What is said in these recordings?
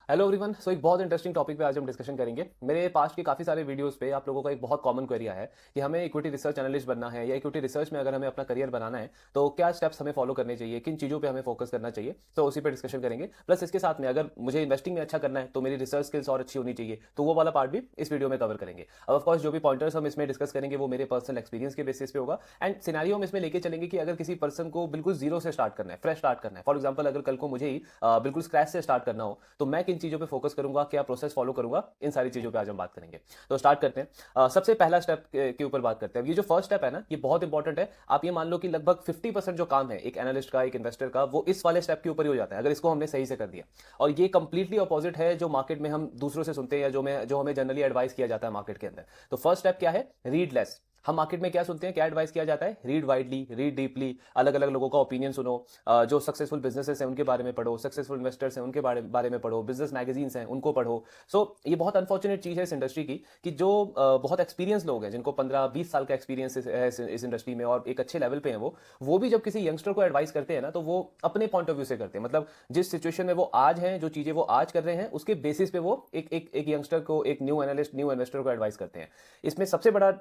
Hello everyone. सो एक बहुत interesting topic पे आज हम डिस्कशन करेंगे। मेरे पास के काफ़ी सारे वीडियोस पे आप लोगों का एक बहुत कॉमन क्वेरी है कि हमें इक्विटी रिसर्च एनालिस्ट बनना है या इक्विटी रिसर्च में अगर हमें अपना करियर बनाना है तो क्या स्टेप्स हमें फॉलो करने चाहिए, किन चीज़ों पे हमें फोकस करना चाहिए। तो उसी पे डिस्कशन करेंगे। प्लस इसके साथ में अगर मुझे इन्वेस्टिंग में अच्छा करना है तो मेरी रिसर्च स्किल्स और अच्छी होनी चाहिए, तो वो वाला पार्ट भी इस वीडियो में कवर करेंगे। अब ऑफकोर्स जो भी पॉइंटर्स हम इसमें डिस्कस करेंगे वो मेरे पर्सनल एक्सपीरियंस के बेसिस पे होगा एंड सिनारियो हम इसमें लेके चलेंगे कि अगर किसी पर्सन को बिल्कुल जीरो से स्टार्ट करना है, फ्रेश स्टार्ट करना है, फॉर एग्जाम्पल अगर कल को मुझे ही बिल्कुल स्क्रैच से स्टार्ट करना हो तो मैं किन चीज़ों पे फोकस करूंगा, क्या प्रोसेस फॉलो करूंगा, इन सारी चीजों पे आज हम बात करेंगे। तो स्टार्ट करते हैं। सबसे पहला स्टेप के ऊपर बात करते हैं। ये जो फर्स्ट स्टेप है ना, ये बहुत इंपॉर्टेंट है। आप ये मान लो कि लगभग 50% जो काम है एक एनालिस्ट का, एक इन्वेस्टर का, वो इस वाले स्टेप के ऊपर ही हो जाता है अगर इसको हमने सही से कर दिया। और ये कंप्लीटली अपोजिट है जो मार्केट में हम दूसरों से सुनते हैं या जो हमें जनरली एडवाइस किया जाता है मार्केट के अंदर। तो फर्स्ट स्टेप क्या है? Read less. हम मार्केट में क्या सुनते हैं, क्या एडवाइस किया जाता है? रीड वाइडली, रीड डीपली, अलग अलग लोगों का ओपिनियन सुनो, जो सक्सेसफुल बिजनेसेस हैं उनके बारे में पढ़ो, सक्सेसफुल इन्वेस्टर्स हैं उनके बारे में पढ़ो, बिजनेस मैगजीन्स हैं उनको पढ़ो। सो ये बहुत अनफॉर्चुनेट चीज़ है इस इंडस्ट्री की कि जो बहुत एक्सपीरियंस लोग हैं जिनको 15-20 साल का एक्सपीरियंस है इस इंडस्ट्री में और एक अच्छे लेवल पे हैं, वो भी जब किसी यंगस्टर को एडवाइस करते हैं ना तो वो अपने पॉइंट ऑफ व्यू से करते हैं। मतलब जिस सिचुएशन में वो आज हैं, जो चीज़ें वो आज कर रहे हैं, उसके बेसिस पे वो एक यंगस्टर को, एक न्यू एनालिस्ट, न्यू इन्वेस्टर को एडवाइस करते हैं। इसमें सबसे बड़ा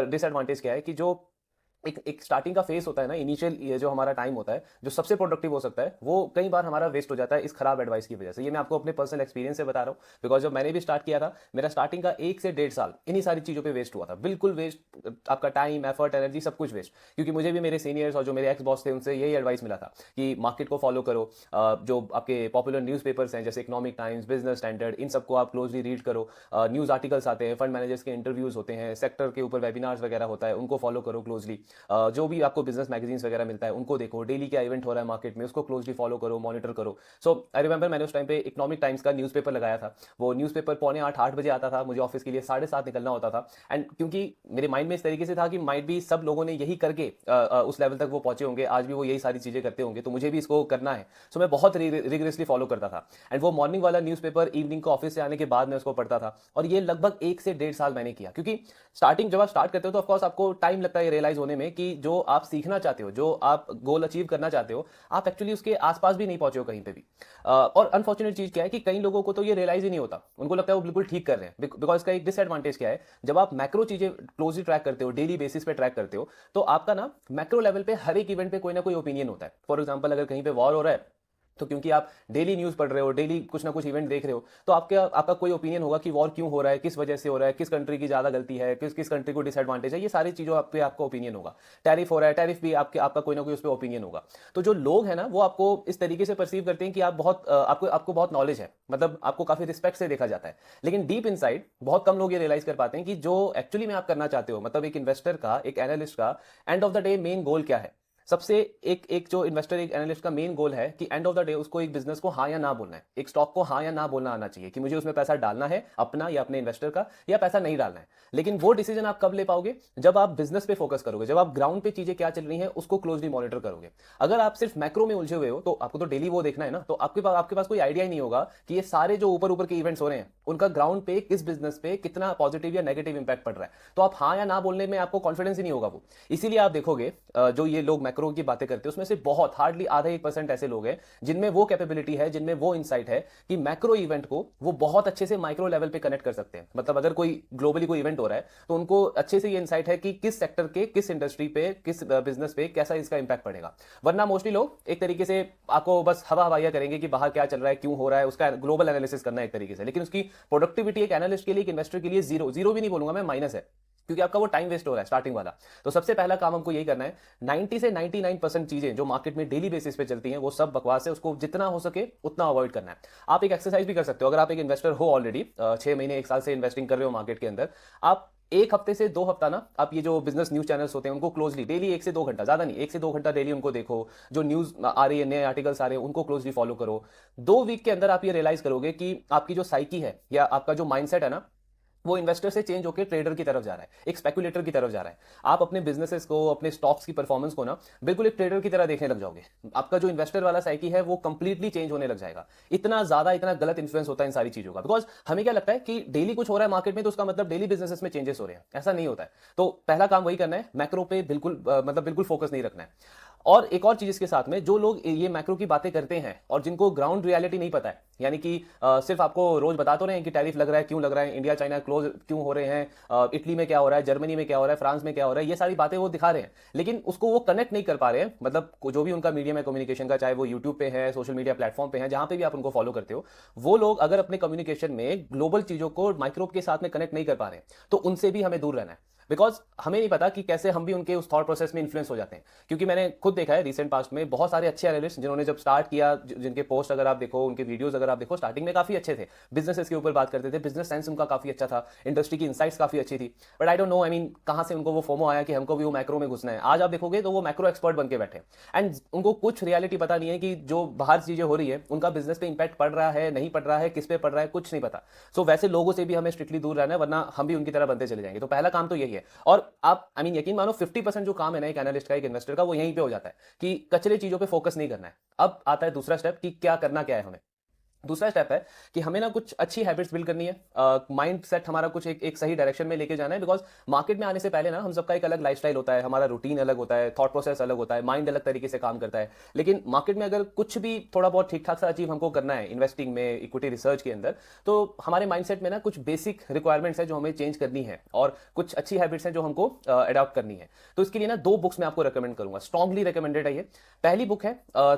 डिसएडवांटेज क्या है कि जो एक स्टार्टिंग का फेस होता है ना, इनिशियल ये जो हमारा टाइम होता है, जो सबसे प्रोडक्टिव हो सकता है, वो कई बार हमारा वेस्ट हो जाता है इस खराब एडवाइस की वजह से। ये मैं आपको अपने पर्सनल एक्सपीरियंस से बता रहा हूँ, बिकॉज जब मैंने भी स्टार्ट किया था, मेरा स्टार्टिंग का 1 से 1.5 साल इन्हीं सारी चीज़ों पे वेस्ट हुआ था। बिल्कुल वेस्ट, आपका टाइम, एफर्ट, एनर्जी, सब कुछ वेस्ट। क्योंकि मुझे भी मेरे सीनियर्स और जो मेरे एक्स बॉस थे उनसे यही एडवाइस मिला था कि मार्केट को फॉलो करो, जो आपके पॉपुलर न्यूज़पेपर्स हैं जैसे इकोनॉमिक टाइम्स, बिजनेस स्टैंडर्ड, इन सबको आप क्लोजली रीड करो। न्यूज़ आर्टिकल्स आते हैं, फंड मैनेजर्स के इंटरव्यूज होते हैं, सेक्टर के ऊपर वेबिनार्स वगैरह होता है, उनको फॉलो करो क्लोजली। जो भी आपको बिजनेस मैगजीन्स वगैरह मिलता है उनको देखो, डेली क्या इवेंट हो रहा है मार्केट में उसको क्लोजली फॉलो करो, मॉनिटर करो। सो आई रिमेंबर मैंने उस टाइम पे इकोनॉमिक टाइम्स का न्यूज़पेपर लगाया था। वो न्यूज़पेपर 7:45-8 बजे आता था, मुझे ऑफिस के लिए 7:30 निकलना होता था। एंड क्योंकि मेरे माइंड में इस तरीके से था कि माइट भी सब लोगों ने यही करके उस लेवल तक वो पहुंचे होंगे, आज भी वो यही सारी चीजें करते होंगे, तो मुझे भी इसको करना है। सो मैं बहुत रिगरेसली फॉलो करता था। एंड वो मॉर्निंग वाला न्यूज़पेपर इवनिंग को ऑफिस से आने के बाद मैं उसको पढ़ता था। और ये लगभग 1 से 1.5 साल मैंने किया, क्योंकि स्टार्टिंग जब आप स्टार्ट करते हो तो ऑफकोर्स आपको टाइम लगता है रियलाइज होने में कि जो आप सीखना चाहते हो, जो आप गोल अचीव करना चाहते हो, आप एक्चुअली उसके आसपास भी नहीं पहुंचे हो कहीं पे भी। और अनफॉर्चुनेट चीज क्या है कि कई लोगों को तो ये रियलाइज ही नहीं होता, उनको लगता है वो बिल्कुल ठीक कर रहे हैं। बिकॉज का एक डिसएडवांटेज क्या है, जब आप मैक्रो चीजें क्लोजली ट्रैक करते हो, डेली बेसिस पे ट्रैक करते हो, तो आपका ना मैक्रो लेवल पे हर एक इवेंट पे कोई ना कोई ओपिनियन होता है। फॉर एग्जाम्पल अगर कहीं पे वॉर हो रहा है तो क्योंकि आप डेली न्यूज़ पढ़ रहे हो, डेली कुछ ना कुछ इवेंट देख रहे हो, तो आपका कोई ओपिनियन होगा कि वॉर क्यों हो रहा है, किस वजह से हो रहा है, किस कंट्री की ज़्यादा गलती है, किस किस कंट्री को डिसएडवांटेज है, ये सारी चीज़ों पे आपका ओपिनियन होगा। टैरिफ हो रहा है, टैरिफ भी आपका कोई ना कोई उस पर ओपिनियन होगा। तो जो लोग हैं ना वो आपको इस तरीके से परसीव करते हैं कि आप बहुत आपको बहुत नॉलेज है, मतलब आपको काफ़ी रिस्पेक्ट से देखा जाता है। लेकिन डीप इनसाइड बहुत कम लोग ये रियलाइज कर पाते हैं कि जो एक्चुअली में आप करना चाहते हो, मतलब एक इन्वेस्टर का, एक एनालिस्ट का end of the day main goal क्या है। सबसे एक एक जो इन्वेस्टर, एक एनालिस्ट का मेन गोल है कि एंड ऑफ द डे उसको एक बिजनेस को हाँ या ना बोलना है, एक स्टॉक को हाँ या ना बोलना आना चाहिए कि मुझे उसमें पैसा डालना है अपना या अपने इन्वेस्टर का, या पैसा नहीं डालना है। लेकिन वो डिसीजन आप कब ले पाओगे? जब आप बिजनेस पे फोकस करोगे, जब आप ग्राउंड पे चीजें क्या चल रही हैं उसको क्लोजली मॉनिटर करोगे। अगर आप सिर्फ मैक्रो में उलझे हुए हो तो आपको तो डेली वो देखना है ना, तो आपके पास कोई आइडिया ही नहीं होगा कि ये सारे जो ऊपर ऊपर के इवेंट्स हो रहे हैं उनका ग्राउंड पे किस बिजनेस पे कितना पॉजिटिव या नेगेटिव इंपैक्ट पड़ रहा है। तो आप हाँ या ना बोलने में आपको कॉन्फिडेंस ही नहीं होगा वो। इसीलिए आप देखोगे जो ये लोग मैक्रो की बातें करते हैं उसमें से बहुत हार्डली आधा 1% ऐसे लोग हैं जिनमें वो कैपेबिलिटी है, जिनमें वो इनसाइट है कि मैक्रो इवेंट को वो बहुत अच्छे से माइक्रो लेवल पे कनेक्ट कर सकते हैं। मतलब अगर कोई ग्लोबली कोई इवेंट हो रहा है तो उनको अच्छे से ये इनसाइट है कि किस सेक्टर के, किस इंडस्ट्री पे, किस बिजनेस पे कैसा इसका इंपैक्ट पड़ेगा। वरना मोस्टली लोग एक तरीके से आपको बस हवा हवाइया करेंगे कि बाहर क्या चल रहा है, क्यों हो रहा है, उसका ग्लोबल एनालिसिस करना है एक तरीके से, लेकिन उसकी प्रोडक्टिविटी एक एनालिस्ट के लिए, एक इन्वेस्टर के लिए जीरो, जीरो भी नहीं बोलूंगा मैं, माइनस है, क्योंकि आपका वो टाइम वेस्ट हो रहा है स्टार्टिंग वाला। तो सबसे पहला काम हमको यही करना है, 90 से 99% चीजें जो मार्केट में डेली बेसिस पे चलती हैं वो सब बकवास है, उसको जितना हो सके उतना अवॉइड करना है। आप एक एक्सरसाइज भी कर सकते हो, अगर आप एक इन्वेस्टर हो ऑलरेडी 6 महीने 1 साल से इन्वेस्टिंग कर रहे हो मार्केट के अंदर, आप 1 हफ्ते से 2 हफ्ता ना आप ये जो बिजनेस न्यूज चैनल्स होते हैं उनको क्लोजली डेली 1 से 2 घंटा, ज्यादा नहीं, 1 से 2 घंटा डेली उनको देखो। जो न्यूज आ रही है, नए आर्टिकल्स आ रहे हैं, उनको क्लोजली फॉलो करो। 2 वीक के अंदर आप ये रियलाइज करोगे कि आपकी जो साइकी है या आपका जो माइंडसेट है ना, वो इन्वेस्टर से चेंज होकर ट्रेडर की तरफ जा रहा है, एक स्पेकुलेटर की तरफ जा रहा है। आप अपने बिजनेसेस को, अपने स्टॉक्स की परफॉर्मेंस को ना बिल्कुल एक ट्रेडर की तरह देखने लग जाओगे। आपका जो इन्वेस्टर वाला साइकी है वो कंप्लीटली चेंज होने लग जाएगा। इतना ज्यादा, इतना गलत इन्फ्लुएंस होता है इन सारी चीजों का, बिकॉज हमें क्या लगता है कि डेली कुछ हो रहा है मार्केट में तो उसका मतलब डेली बिजनेसेस में चेंजेस हो रहे हैं, ऐसा नहीं होता है। तो पहला काम वही करना है, मैक्रो पे बिल्कुल मतलब बिल्कुल फोकस नहीं रखना है। और एक और चीज इसके साथ में, जो लोग ये मैक्रो की बातें करते हैं और जिनको ग्राउंड रियलिटी नहीं पता है, यानी कि सिर्फ आपको रोज बता तो रहे हैं कि टैरिफ लग रहा है, क्यों लग रहा है, इंडिया चाइना क्लोज क्यों हो रहे हैं, इटली में क्या हो रहा है, जर्मनी में क्या हो रहा है, फ्रांस में क्या हो रहा है, ये सारी बातें वो दिखा रहे हैं, लेकिन उसको वो कनेक्ट नहीं कर पा रहे हैं। मतलब जो भी उनका मीडियम है कम्युनिकेशन का, चाहे वो यूट्यूब पे है, सोशल मीडिया प्लेटफॉर्म पे है, जहां पे भी आप उनको फॉलो करते हो, वो लोग अगर अपने कम्युनिकेशन में ग्लोबल चीजों को माइक्रो के साथ में कनेक्ट नहीं कर पा रहे हैं, तो उनसे भी हमें दूर रहना है। बिकॉज हमें नहीं पता कि कैसे हम भी उनके उस थॉट प्रोसेस में इन्फ्लुएंस हो जाते हैं। क्योंकि मैंने खुद देखा है रिसेंट पास्ट में बहुत सारे अच्छे एनालिस्ट जिन्होंने जब स्टार्ट किया, जिनके पोस्ट अगर आप देखो, उनके वीडियोस अगर आप देखो, स्टार्टिंग में काफी अच्छे थे, बिजनेसेस के ऊपर बात करते थे, बिजनेस सेंस उनका काफी अच्छा था, इंडस्ट्री की इनसाइट्स काफी अच्छी थी। But I don't know, I mean कहां से उनको वो फोमो आया कि हमको भी वो मैक्रो में घुसना है। आज आप देखोगे तो वो मैक्रो एक्सपर्ट बन के बैठे एंड उनको कुछ रियलिटी पता नहीं है कि जो बाहर चीजें हो रही है उनका बिजनेस पे इंपैक्ट पड़ रहा है, नहीं पड़ रहा है, किस पे पड़ रहा है, कुछ नहीं पता। सो वैसे लोगों से भी हमें स्ट्रिक्टली दूर रहना है, वरना हम भी उनकी तरह बनते चले जाएंगे। तो पहला काम तो यही है। और आप आई मीन यकीन मानो 50% जो काम है ना एक एनालिस्ट का, एक इन्वेस्टर का, वो यहीं पे हो जाता है कि कचरे चीजों पे फोकस नहीं करना है। अब आता है दूसरा स्टेप कि क्या करना क्या है हमें। दूसरा स्टेप है कि हमें ना कुछ अच्छी हैबिट्स बिल्ड करनी है, माइंड सेट हमारा कुछ एक सही डायरेक्शन में लेके जाना है। बिकॉज मार्केट में आने से पहले ना हम सबका एक अलग लाइफस्टाइल होता है, हमारा रूटीन अलग होता है, थॉट प्रोसेस अलग होता है, माइंड अलग तरीके से काम करता है। लेकिन मार्केट में अगर कुछ भी थोड़ा बहुत ठीक ठाक सा अचीव हमको करना है इन्वेस्टिंग में, इक्विटी रिसर्च के अंदर, तो हमारे माइंडसेट में ना कुछ बेसिक रिक्वायरमेंट्स है जो हमें चेंज करनी है और कुछ अच्छी हैबिट्स हैं जो हमको अडॉप्ट करनी है। तो इसके लिए ना 2 बुक्स मैं आपको रिकमेंड करूंगा, स्ट्रांगली रिकमेंडेड है ये। पहली बुक है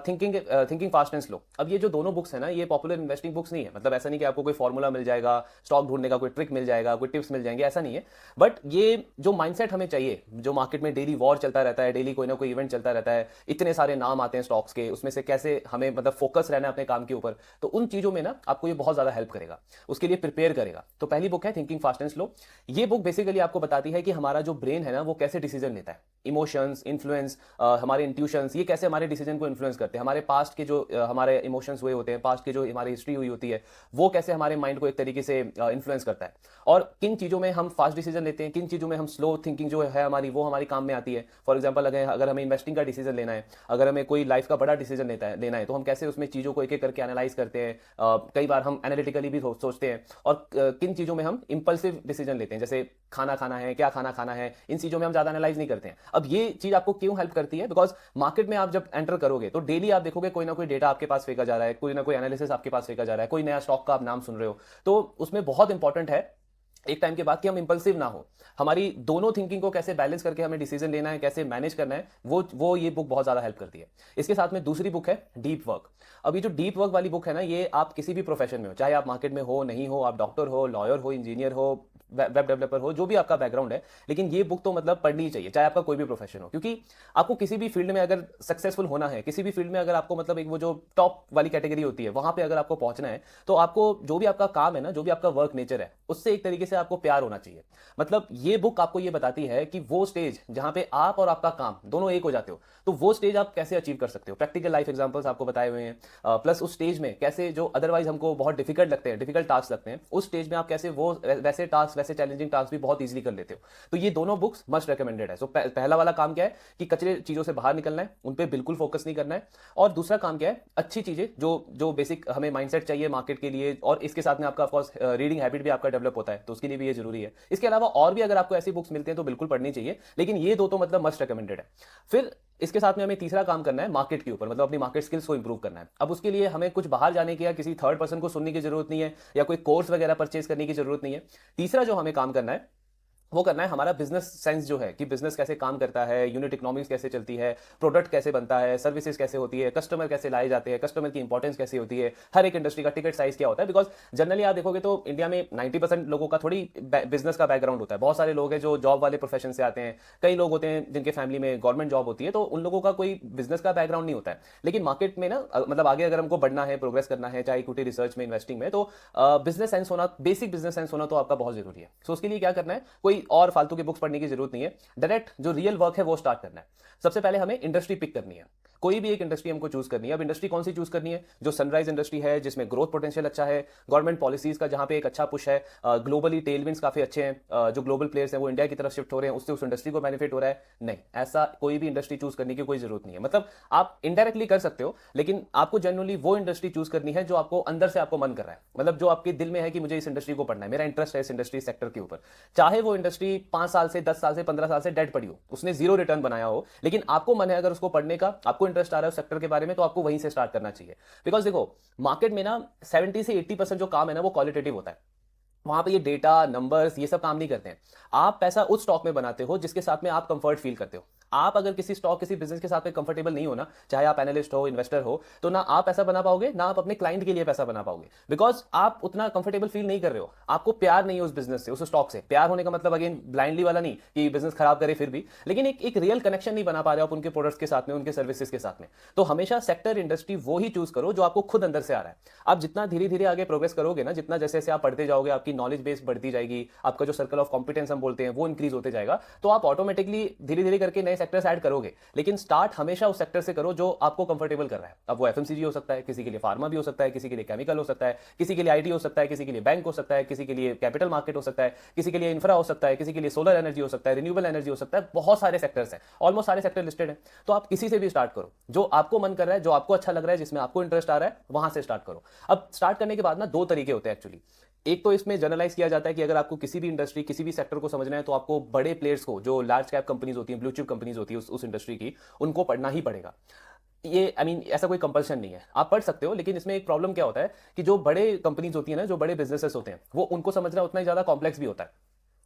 थिंकिंग फास्ट एंड स्लो। अब ये जो दोनों बुक्स है ना, ये पॉपुलर इन्वेस्टिंग बुक्स नहीं है। मतलब ऐसा नहीं कि आपको कोई फॉर्मूला मिल जाएगा, स्टॉक ढूंढने का कोई ट्रिक मिल जाएगा, कोई टिप्स मिल जाएंगे, ऐसा नहीं है। बट ये जो माइंडसेट हमें चाहिए, जो मार्केट में डेली वॉर चलता रहता है, डेली कोई ना कोई इवेंट चलता रहता है, इतने सारे नाम आते हैं स्टॉक्स के, उसमें से कैसे हमें मतलब फोकस रहना है अपने काम के ऊपर, तो उन चीजों में ना आपको ये बहुत ज्यादा हेल्प करेगा, उसके लिए प्रिपेयर करेगा। तो पहली बुक है थिंकिंग फास्ट एंड स्लो। ये बुक बेसिकली आपको बताती है कि हमारा जो ब्रेन है ना वो कैसे डिसीजन लेता है, इमोशंस, इन्फ्लुएंस, हमारे इंट्यूशंस, ये कैसे हमारे डिसीजन को इन्फ्लुएंस करते हैं, हमारे पास्ट के जो हमारे इमोशंस हुए होते हैं, पास्ट के जो हमारी हिस्ट्री हुई होती है, वो कैसे हमारे माइंड को एक तरीके से इन्फ्लुएंस करता है, और किन चीजों में हम फास्ट डिसीजन लेते हैं, किन चीजों में हम स्लो थिंकिंग जो है हमारी, वो हमारी काम में आती है। फॉर एग्जांपल अगर हमें इन्वेस्टिंग का डिसीजन लेना है, अगर हमें कोई लाइफ का बड़ा डिसीजन लेना है, तो हम कैसे उसमें चीजों को एक एक करके एनालाइज करते हैं। कई बार हम एनालिटिकली भी सोचते हैं, और किन चीजों में हम इंपल्सिव डिसीजन लेते हैं, जैसे खाना खाना है, क्या खाना खाना है, इन चीजों में हम ज्यादा एनालाइज नहीं करते हैं। अब ये चीज आपको क्यों हेल्प करती है? बिकॉज मार्केट में आप जब एंटर करोगे तो डेली आप देखोगे कोई ना कोई डेटा आपके पास फेंका जा रहा है, कोई ना कोई एनालिसिस आपके पास फेंका जा रहा है, कोई नया स्टॉक का आप नाम सुन रहे हो। तो उसमें बहुत इंपॉर्टेंट है एक टाइम के बाद कि हम इंपल्सिव ना हो, हमारी दोनों थिंकिंग को कैसे बैलेंस करके हमें डिसीजन लेना है, कैसे मैनेज करना है, वो ये बुक बहुत ज्यादा हेल्प करती है। इसके साथ में दूसरी बुक है डीप वर्क। अब ये जो डीप वर्क वाली बुक है ना, ये आप किसी भी प्रोफेशन में हो, चाहे आप मार्केट में हो, नहीं हो, आप डॉक्टर हो, लॉयर हो, इंजीनियर हो, वेब डेवलपर हो, जो भी आपका बैकग्राउंड है, लेकिन ये बुक तो मतलब पढ़नी ही चाहिए, चाहे आपका कोई भी प्रोफेशन हो। क्योंकि आपको किसी भी फील्ड में अगर सक्सेसफुल होना है, किसी भी फील्ड में अगर आपको मतलब एक वो जो टॉप वाली कैटेगरी होती है वहां पे अगर आपको पहुंचना है, तो आपको जो भी आपका काम है ना, जो भी आपका वर्क नेचर है, उससे एक तरीके से आपको प्यार होना चाहिए। मतलब ये बुक आपको ये बताती है कि वो स्टेज जहां पे आप और आपका काम दोनों एक हो जाते हो, तो वो स्टेज आप कैसे अचीव कर सकते हो। प्रैक्टिकल लाइफ एग्जांपल्स आपको बताए हुए हैं, प्लस उस स्टेज में कैसे जो अदरवाइज हमको बहुत डिफिकल्ट लगते हैं, डिफिकल्ट टास्क लगते हैं, उस स्टेज में आप कैसे वो वैसे टास्क, वैसे चैलेंजिंग टास्क भी बहुत इजीली कर लेते हो। तो ये दोनों बुक्स मस्ट रिकमेंडेड है। सो पहला वाला काम क्या है कि कचरे चीजों से बाहर निकलना है, उन पे बिल्कुल फोकस नहीं करना है। और दूसरा काम क्या है, अच्छी चीजें जो बेसिक हमें माइंडसेट चाहिए मार्केट के लिए, और इसके साथ में आपका ऑफ कोर्स रीडिंग हैबिट भी आपका डेवलप होता है, तो उसके लिए भी ये जरूरी है। इसके अलावा और भी अगर आपको ऐसी बुक्स मिलते हैं तो बिल्कुल पढ़नी चाहिए, लेकिन ये दो तो मतलब मस्ट रिकमेंडेड है। फिर इसके साथ में हमें तीसरा काम करना है मार्केट के ऊपर, मतलब अपनी मार्केट स्किल्स को इंप्रूव करना है। अब उसके लिए हमें कुछ बाहर जाने की या किसी थर्ड पर्सन को सुनने की जरूरत नहीं है, या कोई कोर्स वगैरह परचेज करने की जरूरत नहीं है। तीसरा जो हमें काम करना है वो करना है हमारा बिजनेस सेंस जो है, कि बिजनेस कैसे काम करता है, यूनिट इकोनॉमिक्स कैसे चलती है, प्रोडक्ट कैसे बनता है, सर्विसेज कैसे होती है, कस्टमर कैसे लाए जाते हैं, कस्टमर की इंपॉर्टेंस कैसे होती है, हर एक इंडस्ट्री का टिकट साइज क्या होता है। बिकॉज जनरली आप देखोगे तो इंडिया में 90% लोगों का थोड़ी बिजनेस का बैकग्राउंड होता है। बहुत सारे लोग हैं जो जॉब वाले प्रोफेशन से आते हैं, कई लोग होते हैं जिनके फैमिली में गवर्नमेंट जॉब होती है, तो उन लोगों का कोई बिजनेस का बैकग्राउंड नहीं होता है। लेकिन मार्केट में ना मतलब आगे अगर हमको बढ़ना है, प्रोग्रेस करना है, चाहे इक्विटी रिसर्च में, इन्वेस्टिंग में, तो बिजनेस सेंस होना, बेसिक बिजनेस सेंस होना तो आपका बहुत जरूरी है। सो उसके लिए क्या करना है, कोई और फालतू के बुक्स पढ़ने की जरूरत नहीं है, डायरेक्ट जो रियल वर्क है वो स्टार्ट करना है। सबसे पहले हमें इंडस्ट्री पिक करनी है। कोई भी एक इंडस्ट्री हमको चूज करनी है। अब इंडस्ट्री कौन सी चूज करनी है? जो सनराइज इंडस्ट्री है, जिसमें ग्रोथ पोटेंशियल अच्छा है, गवर्नमेंट पॉलिसीज का जहां पे एक अच्छा पुश है, ग्लोबली टेलविंड्स काफी अच्छे हैं, जो ग्लोबल प्लेयर्स हैं वो इंडिया की तरफ शिफ्ट हो रहे हैं, उससे उस इंडस्ट्री को बेनिफिट हो रहा है। नहीं, ऐसा कोई भी इंडस्ट्री चूज करने की कोई जरूरत नहीं है। मतलब आप इनडायरेक्टली कर सकते हो, लेकिन आपको जनरली वो इंडस्ट्री चूज करनी है जो आपको अंदर से आपको मन कर रहा है, मतलब जो आपके दिल में है कि मुझे इस इंडस्ट्री को पढ़ना है, मेरा इंटरेस्ट है इस इंडस्ट्री सेक्टर के ऊपर। चाहे वो इंडस्ट्री 5 साल से, 10 साल से, 15 साल से डेड पड़ी हो, उसने जीरो रिटर्न बनाया हो, लेकिन आपको मन है अगर उसको पढ़ने का, आपको इंटरेस्ट आ रहा है उस सेक्टर के बारे में, तो आपको वहीं से स्टार्ट करना चाहिए। बिकॉज देखो, मार्केट में ना 70 से 80% जो काम है ना वो क्वालिटेटिव होता है। वहां पे ये डेटा नंबर्स ये सब काम नहीं करते हैं। आप पैसा उस स्टॉक में बनाते हो जिसके साथ में आप कंफर्ट फील करते हो। आप अगर किसी स्टॉक, किसी बिजनेस के साथ में कंफर्टेबल नहीं हो ना, चाहे आप एनालिस्ट हो, इन्वेस्टर हो, तो ना आप पैसा बना पाओगे, ना आप अपने क्लाइंट के लिए पैसा बना पाओगे। बिकॉज आप उतना कंफर्टेबल फील नहीं कर रहे हो, आपको प्यार नहीं है उस बिजनेस से, उस स्टॉक से। प्यार होने का मतलब अगेन ब्लाइंडली वाला नहीं कि बिजनेस खराब करे फिर भी, लेकिन एक रियल कनेक्शन नहीं बना पा रहे हो आप उनके प्रोडक्ट्स के साथ में, उनके सर्विसेज के साथ में। तो हमेशा सेक्टर, इंडस्ट्री वो ही चूज करो जो आपको खुद अंदर से आ रहा है। आप जितना धीरे धीरे आगे प्रोग्रेस करोगे ना, जितना जैसे जैसे आप पढ़ते जाओगे, आपकी नॉलेज बेस बढ़ती जाएगी, आपका जो सर्कल ऑफ कॉम्पिटेंस हम बोलते हैं वो इंक्रीज होते जाएगा, तो आप ऑटोमेटिकली धीरे धीरे करके नए सेक्टर्स ऐड करोगे। लेकिन स्टार्ट हमेशा उस सेक्टर से करो जो आपको कंफर्टेबल कर रहा है। अब वो एफएमसीजी हो सकता है, किसी के लिए फार्मा भी हो सकता है, किसी के लिए केमिकल हो सकता है, किसी के लिए आईटी हो सकता है, किसी के लिए बैंक हो सकता है, किसी के लिए कैपिटल मार्केट हो सकता है, किसी के लिए इंफ्रा हो सकता है, किसी के लिए सोलर एनर्जी हो सकता है, रिन्यूएबल एनर्जी हो सकता है। बहुत सारे सेक्टर्स हैं, ऑलमोस्ट सारे सेक्टर लिस्टेड हैं। तो आप किसी से भी स्टार्ट करो, जो आपको मन कर रहा है, जो आपको अच्छा लग रहा है, जिसमें आपको इंटरेस्ट आ रहा है, वहां से स्टार्ट करो। अब स्टार्ट करने के बाद ना दो तरीके होते हैं एक्चुअली। एक तो इसमें जनरलाइज किया जाता है कि अगर आपको किसी भी इंडस्ट्री, किसी भी सेक्टर को समझना है, तो आपको बड़े प्लेयर्स को, जो लार्ज कैप कंपनीज होती हैं, ब्लू चिप कंपनीज होती है उस इंडस्ट्री की, उनको पढ़ना ही पड़ेगा। ये ऐसा कोई कंपल्शन नहीं है, आप पढ़ सकते हो। लेकिन इसमें एक प्रॉब्लम क्या होता है कि जो बड़े कंपनीज होती है ना, जो बड़े बिजनेसेस होते हैं, वो उनको समझना उतना ही ज्यादा कॉम्प्लेक्स भी होता है।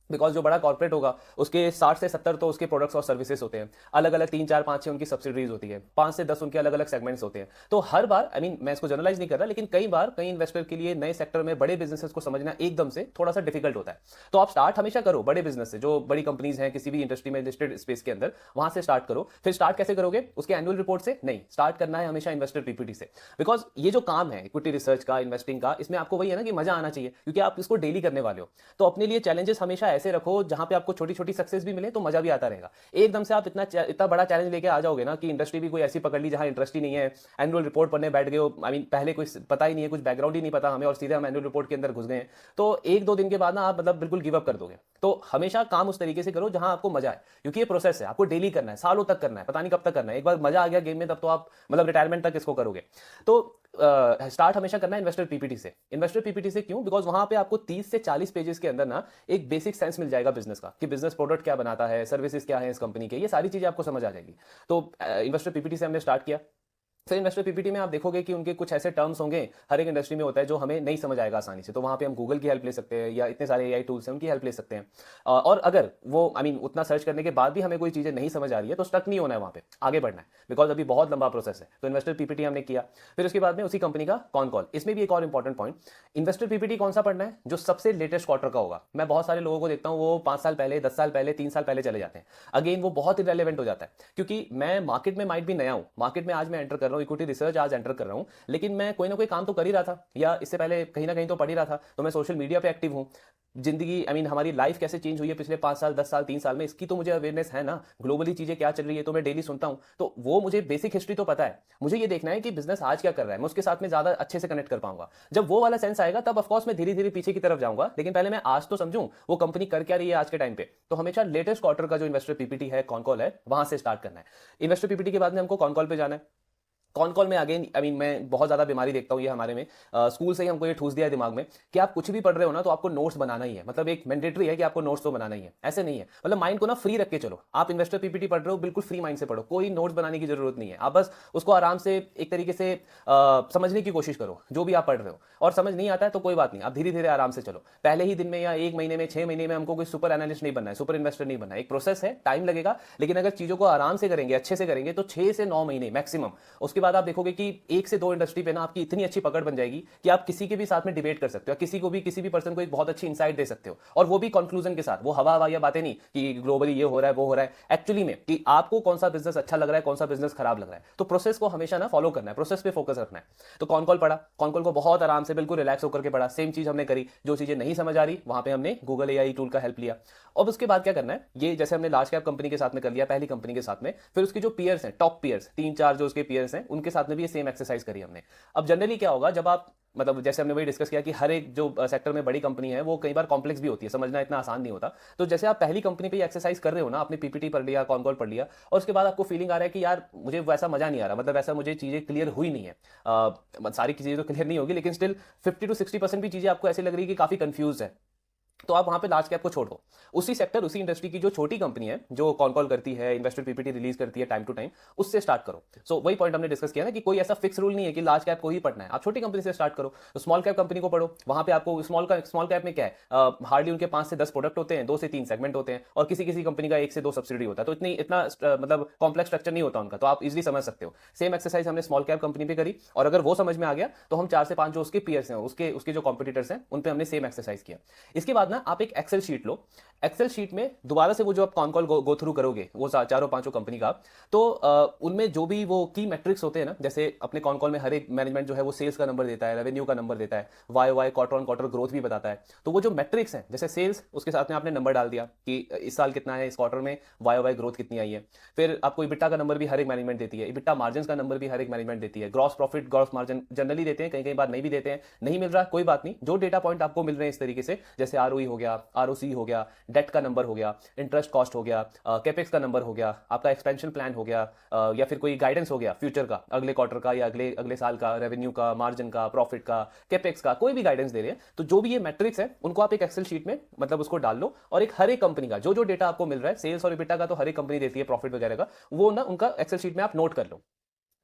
बिकॉज जो बड़ा कॉर्पोरेट होगा उसके 60 से 70 तो उसके प्रोडक्ट्स और सर्विसेज होते हैं, अलग अलग 3 4 5 6 उनकी सब्सिडरीज होती है, 5 से 10 उनके अलग अलग सेगमेंट्स होते हैं। तो हर बार मैं इसको जनरलाइज नहीं कर रहा, लेकिन कई बार कई इन्वेस्टर के लिए नए सेक्टर में बड़े बिजनेसेस को समझना एकदम से थोड़ा सा डिफिकल्ट होता है। तो आप स्टार्ट हमेशा करो बड़े बिजनेस से, जो बड़ी कंपनीज हैं किसी भी इंडस्ट्री में लिस्टेड स्पेस के अंदर, वहां से स्टार्ट करो। फिर स्टार्ट कैसे करोगे? उसके एनुअल रिपोर्ट से नहीं, स्टार्ट करना है हमेशा इन्वेस्टर पीपीटी से। बिकॉज ये जो काम है इक्विटी रिसर्च का, इन्वेस्टिंग का, इसमें आपको वही है ना कि मजा आना चाहिए, क्योंकि आप इसको डेली करने वाले हो। तो अपने लिए चैलेंजेस हमेशा ऐसे रखो जहां पे आपको छोटी छोटी सक्सेस भी मिले तो मजा भी आता रहेगा। एकदम से आप इतना बड़ा चैलेंज लेके आ जाओगे ना कि इंडस्ट्री भी कोई ऐसी पकड़ ली जहां इंटरेस्ट ही नहीं है, एनुअल रिपोर्ट पढ़ने बैठ गए हो, पहले कुछ पता ही नहीं है, कुछ बैकग्राउंड ही नहीं पता हमें, और सीधे हम एनुअल रिपोर्ट के अंदर घुस गए हैं, तो 1-2 दिन के बाद ना आप मतलब बिल्कुल गिव अप कर दोगे। तो हमेशा काम उस तरीके से करो जहां आपको मजा आए, क्योंकि ये प्रोसेस है, आपको डेली करना है, सालों तक करना है, पता नहीं कब तक करना है। एक बार मजा आ गया गेम में तब तो आप मतलब रिटायरमेंट तक इसको करोगे। तो स्टार्ट हमेशा करना है इन्वेस्टर पीपीटी से। इन्वेस्टर पीपीटी से क्यों? बिकॉज वहां पे आपको 30 से 40 पेजेस के अंदर ना एक बेसिक सेंस मिल जाएगा बिजनेस का, कि बिजनेस प्रोडक्ट क्या बनाता है, सर्विसेज क्या है इस कंपनी के, ये सारी चीजें आपको समझ आ जाएगी। तो इन्वेस्टर पीपीटी से हमने स्टार्ट किया। फिर इन्वेस्टर पीपीटी में आप देखोगे कि उनके कुछ ऐसे टर्म्स होंगे, हर एक इंडस्ट्री में होता है, जो हमें नहीं समझ आएगा आसानी से। तो वहां पे हम गूगल की हेल्प ले सकते हैं, या इतने सारे एआई टूल्स हैं उनकी हेल्प ले सकते हैं। और अगर वो उतना सर्च करने के बाद भी हमें कोई चीजें नहीं समझ आ रही है, तो स्टक नहीं होना है, वहां पे आगे बढ़ना है, बिकॉज अभी बहुत लंबा प्रोसेस है। तो इन्वेस्टर पीपीटी हमने किया। फिर उसके बाद में उसी कंपनी का कॉन कॉल। इसमें भी एक और इंपॉर्टेंट पॉइंट, इन्वेस्टर पीपीटी कौन सा पढ़ना है? जो सबसे लेटेस्ट क्वार्टर का होगा। मैं बहुत सारे लोगों को देखता हूँ वो 5 साल पहले, 10 साल पहले, 3 साल पहले चले जाते हैं। अगेन वो बहुत इरेलीवेंट हो जाता है, क्योंकि मैं मार्केट में माइट भी नया हूं, मार्केट में आज मैं एंटर कर रहा हूं, इक्विटी रिसर्च आज एंटर कर रहा हूं, लेकिन मैं कोई ना कोई काम तो कर ही रहा था, या इससे पहले कहीं ना कहीं तो पढ़ ही रहा था। तो मैं सोशल मीडिया पे एक्टिव हूं। जिंदगी हमारी लाइफ कैसे चेंज हुई है पिछले 5 साल, 10 साल, 3 साल में, इसकी तो मुझे अवेयरनेस है ना। ग्लोबली चीजें क्या चल रही है तो मैं डेली सुनता हूं, तो वो मुझे बेसिक हिस्ट्री तो पता है। मुझे ये देखना है कि बिजनेस आज क्या कर रहा है, मैं उसके साथ में ज्यादा अच्छे से कनेक्ट कर पाऊंगा। जब वो वाला सेंस आएगा तब ऑफकोर्स मैं धीरे धीरे पीछे की तरफ जाऊंगा, लेकिन पहले मैं आज तो समझूं वो कंपनी कर क्या रही है आज के टाइम पे। तो हमेशा लेटेस्ट क्वार्टर का जो इन्वेस्टर पीपीटी है, कॉन कॉल है, वहां से स्टार्ट करना है। इन्वेस्टर पीपीटी के बाद में हमको कॉन कॉल पे जाना है। कॉन कॉल में अगेन मैं बहुत ज्यादा बीमारी देखता हूँ ये हमारे में, स्कूल से ही हमको ये ठूस दिया है दिमाग में कि आप कुछ भी पढ़ रहे हो ना तो आपको नोट्स बनाना ही है। मतलब एक मैंडेटरी है कि आपको नोट्स तो बनाना ही है। ऐसे नहीं है, मतलब माइंड को ना फ्री रख के चलो। आप इन्वेस्टर पीपीटी पढ़ रहे हो, बिल्कुल फ्री माइंड से पढ़ो, कोई नोट्स बनाने की जरूरत नहीं है। आप बस उसको आराम से एक तरीके से समझने की कोशिश करो जो भी आप पढ़ रहे हो। और समझ नहीं आता है तो कोई बात नहीं, आप धीरे धीरे आराम से चलो। पहले ही दिन में या 1 महीने में, 6 महीने में हमको कोई सुपर एनालिस्ट नहीं बनना है, सुपर इन्वेस्टर नहीं बनना है। एक प्रोसेस है, टाइम लगेगा, लेकिन अगर चीजों को आराम से करेंगे, अच्छे से करेंगे, तो 6 से 9 महीने मैक्सिमम, उसके उसके बाद आप देखोगे कि एक से दो इंडस्ट्री पे ना आपकी इतनी अच्छी पकड़ बन जाएगी कि आप किसी के भी साथ में डिबेट कर सकते हो, किसी भी पर्सन को एक बहुत अच्छी इंसाइट दे सकते हो, और वो भी कंक्लूजन के साथ। वो हवा हवा या बातें नहीं कि ग्लोबली ये हो रहा है वो हो रहा है, एक्चुअली में कि आपको कौन सा बिजनेस अच्छा लग रहा है, कौन सा बिजनेस खराब लग रहा है। तो प्रोसेस को हमेशा ना फॉलो करना है, प्रोसेस पे फोकस रखना है। तो कौन कॉल पढ़ा, कौन कॉल को बहुत आराम से बिल्कुल रिलैक्स होकर के पढ़ा, सेम चीज हमने करी। जो चीजें नहीं समझ आ रही वहां पे हमने गूगल एआई टूल का हेल्प लिया। अब उसके बाद क्या करना है, ये जैसे हमने लार्ज कैप कंपनी के साथ में कर लिया, पहली कंपनी के साथ में, फिर उसके जो पीयर्स हैं, टॉप पीयर्स, 3-4 जो उसके पीयर्स हैं, उनके साथ में भी ये सेम एक्सरसाइज करी हमने। अब जनरली क्या होगा, जब आप मतलब जैसे हमने वही डिस्कस किया कि हर एक जो सेक्टर में बड़ी कंपनी है वो कई बार कॉम्प्लेक्स भी होती है, समझना इतना आसान नहीं होता। तो जैसे आप पहली कंपनी पे एक्सरसाइज कर रहे हो ना, आपने पीपीटी पढ़ लिया, कॉन कॉल पढ़ लिया, और उसके बाद आपको फीलिंग आ रहा है कि यार मुझे वैसा मजा नहीं आ रहा, मतलब वैसा मुझे चीजें क्लियर हुई नहीं है। सारी चीजें तो क्लियर नहीं होगी, लेकिन स्टिल 50 to 60% भी चीजें आपको ऐसी लग रही है कि काफी कंफ्यूज है, तो आप वहां पे लार्ज कैप को छोड़ दो। उसी सेक्टर, उसी इंडस्ट्री की जो छोटी कंपनी है, जो कॉल कॉल करती है, इन्वेस्टर पीपीटी रिलीज करती है टाइम टू टाइम, उससे स्टार्ट करो। सो वही पॉइंट हमने डिस्कस किया ना कि कोई ऐसा फिक्स रूल नहीं है कि लार्ज कैप को ही पढ़ना है, आप छोटी कंपनी से स्टार्ट करो। तो स्मॉल कैप कंपनी को पढ़ो, वहां पे आपको स्मॉल कैप में क्या है, हार्डली उनके 5 से 10 प्रोडक्ट होते हैं, 2 से 3 सेगमेंट होते हैं, और किसी किसी कंपनी का 1 से 2 सब्सिडी होता है। तो इतना मतलब कॉम्प्लेक्स स्ट्रक्चर नहीं होता उनका, तो आप इजिली समझ सकते हो। सेम एक्सरसाइज हमने स्मॉल कैप कंपनी पे करी, और अगर वो समझ में आ गया तो हम 4 से 5 जो उसके पीयर्स हैं, उसके जो कॉम्पिटिटर्स हैं, उन पे हमने सेम एक्सरसाइज किया। इसके बाद ना आप एक एक्सेल शीट लो। एक्सेल शीट में दोबारा से वो जो आप कॉन कॉल गो थ्रू करोगे, वो चारों पांचों कंपनी का, तो उनमें जो भी वो की मैट्रिक्स होते हैं ना, जैसे अपने कॉन कॉल में हर एक मैनेजमेंट जो है वो सेल्स का नंबर देता है, रेवेन्यू का नंबर देता है, Y quarter on quarter growth भी बताता है। तो वो जो मैट्रिक्स है, जैसे सेल्स, उसके साथ में आपने नंबर डाल दिया कि इस साल कितना है, इस क्वार्टर में वाई ग्रोथ कितनी आई है। फिर आपको इबिटा का नंबर भी हर एक मैनेजमेंट देती है, इबिटा मार्जिन का नंबर भी हर एक मैनेजमेंट देती है, gross profit, gross margin generally देते हैं, कई कई बार नहीं भी देते हैं। नहीं मिल रहा कोई बात नहीं, जो डेटा पॉइंट आपको मिल रहे हैं इस तरीके से, जैसे आरओई हो गया, आरओसी हो गया, डेट का नंबर हो गया, इंटरेस्ट कॉस्ट हो गया, कैपेक्स का नंबर हो गया, आपका एक्सपेंशन प्लान हो गया, या फिर कोई गाइडेंस हो गया फ्यूचर का, अगले क्वार्टर का या अगले अगले साल का, रेवेन्यू का, मार्जिन का, प्रॉफिट का, कैपेक्स का, कोई भी गाइडेंस दे रहे हैं, तो जो भी ये मैट्रिक्स है उनको आप एक एक्सेल शीट में मतलब उसको डाल लो, और एक हर एक कंपनी का जो जो डेटा आपको मिल रहा है, सेल्स और इबिटा का तो हर एक कंपनी देती है, प्रॉफिट वगैरह का, वो ना उनका एक्सेल शीट में आप नोट कर लो।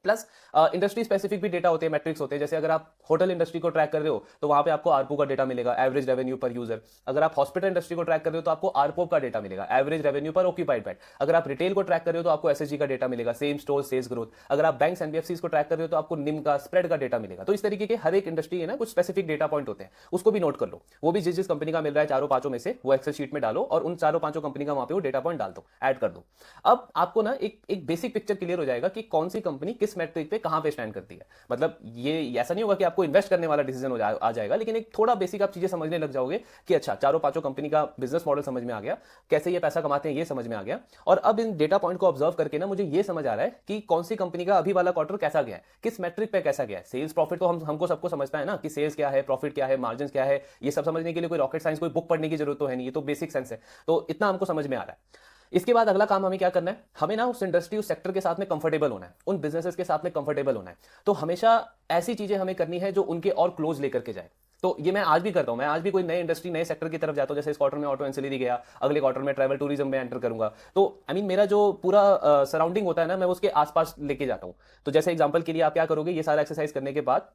प्लस इंडस्ट्री स्पेसिफिक भी डेटा होते हैं, मैट्रिक्स होते हैं। जैसे अगर आप होटल इंडस्ट्री को ट्रैक कर रहे हो तो वहां पे आपको आरपू का डेटा मिलेगा, एवरेज रेवेन्यू पर यूजर। अगर आप हॉस्पिटल इंडस्ट्री को ट्रैक कर रहे हो तो आपको आरपोप का डेटा मिलेगा, एवरेज रेवेन्यू पर ऑक्यूपाइड बेड। अगर आप रिटेल को ट्रैक कर रहे हो तो आपको एसएसजी का डेटा मिलेगा, सेम स्टोर सेल्स ग्रोथ। अगर आप बैंक्स एनबीएफसीज को ट्रैक कर रहे हो तो आपको निम का, स्प्रेड का डेटा मिलेगा। तो इस तरीके के हर एक इंडस्ट्री है ना, कुछ स्पेसिफिक डेटा पॉइंट होते हैं, उसको भी नोट कर लो। वो भी जिस जिस कंपनी का मिल रहा है चारों पांचों में से, वो एक्सेल शीट में डालो, और उन चारों पांचों कंपनी का वहां पे वो डेटा पॉइंट डाल दो, ऐड कर दो। अब आपको ना एक बेसिक पिक्चर क्लियर हो जाएगा कि कौन सी कंपनी किस मैट्रिक पे कहां पे स्टैंड करती है। मतलब ये ऐसा नहीं होगा कि आपको इन्वेस्ट करने वाला डिसीजन आ जाएगा, लेकिन एक थोड़ा बेसिक आप चीजें समझने लग जाओगे कि अच्छा, चारों पांचों कंपनी का बिजनेस मॉडल समझ में आ गया, कैसे ये पैसा कमाते हैं ये समझ में आ गया, और अब इन डेटा पॉइंट को ऑब्जर्व करके ना मुझे ये समझ आ रहा है कि कौन सी कंपनी का अभी वाला क्वार्टर कैसा गया है, किस मैट्रिक पे कैसा गया है। सेल्स प्रॉफिट तो हमको सबको समझता है ना कि सेल्स क्या है, प्रॉफिट क्या है, मार्जिन क्या है, ये सब समझने के लिए कोई रॉकेट साइंस, कोई बुक पढ़ने की जरूरत तो है नहीं, ये तो बेसिक सेंस है। तो इतना हमको समझ में आ रहा है। इसके बाद अगला काम हमें क्या करना है, हमें ना उस इंडस्ट्री, उस सेक्टर के साथ में कंफर्टेबल होना है, उन बिजनेसेस के साथ में कंफर्टेबल होना है। तो हमेशा ऐसी चीजें हमें करनी है जो उनके और क्लोज लेकर के जाए। तो ये मैं आज भी करता हूं, मैं आज भी कोई नए इंडस्ट्री, नए सेक्टर की तरफ जाता हूं। जैसे इस क्वार्टर में ऑटो एंसिलरी गया, अगले क्वार्टर में ट्रैवल टूरिज्म में एंटर करूंगा। तो मेरा जो पूरा सराउंडिंग होता है ना, मैं उसके आसपास लेके जाता हूं। तो जैसे एग्जांपल के लिए आप क्या करोगे, ये सारा एक्सरसाइज करने के बाद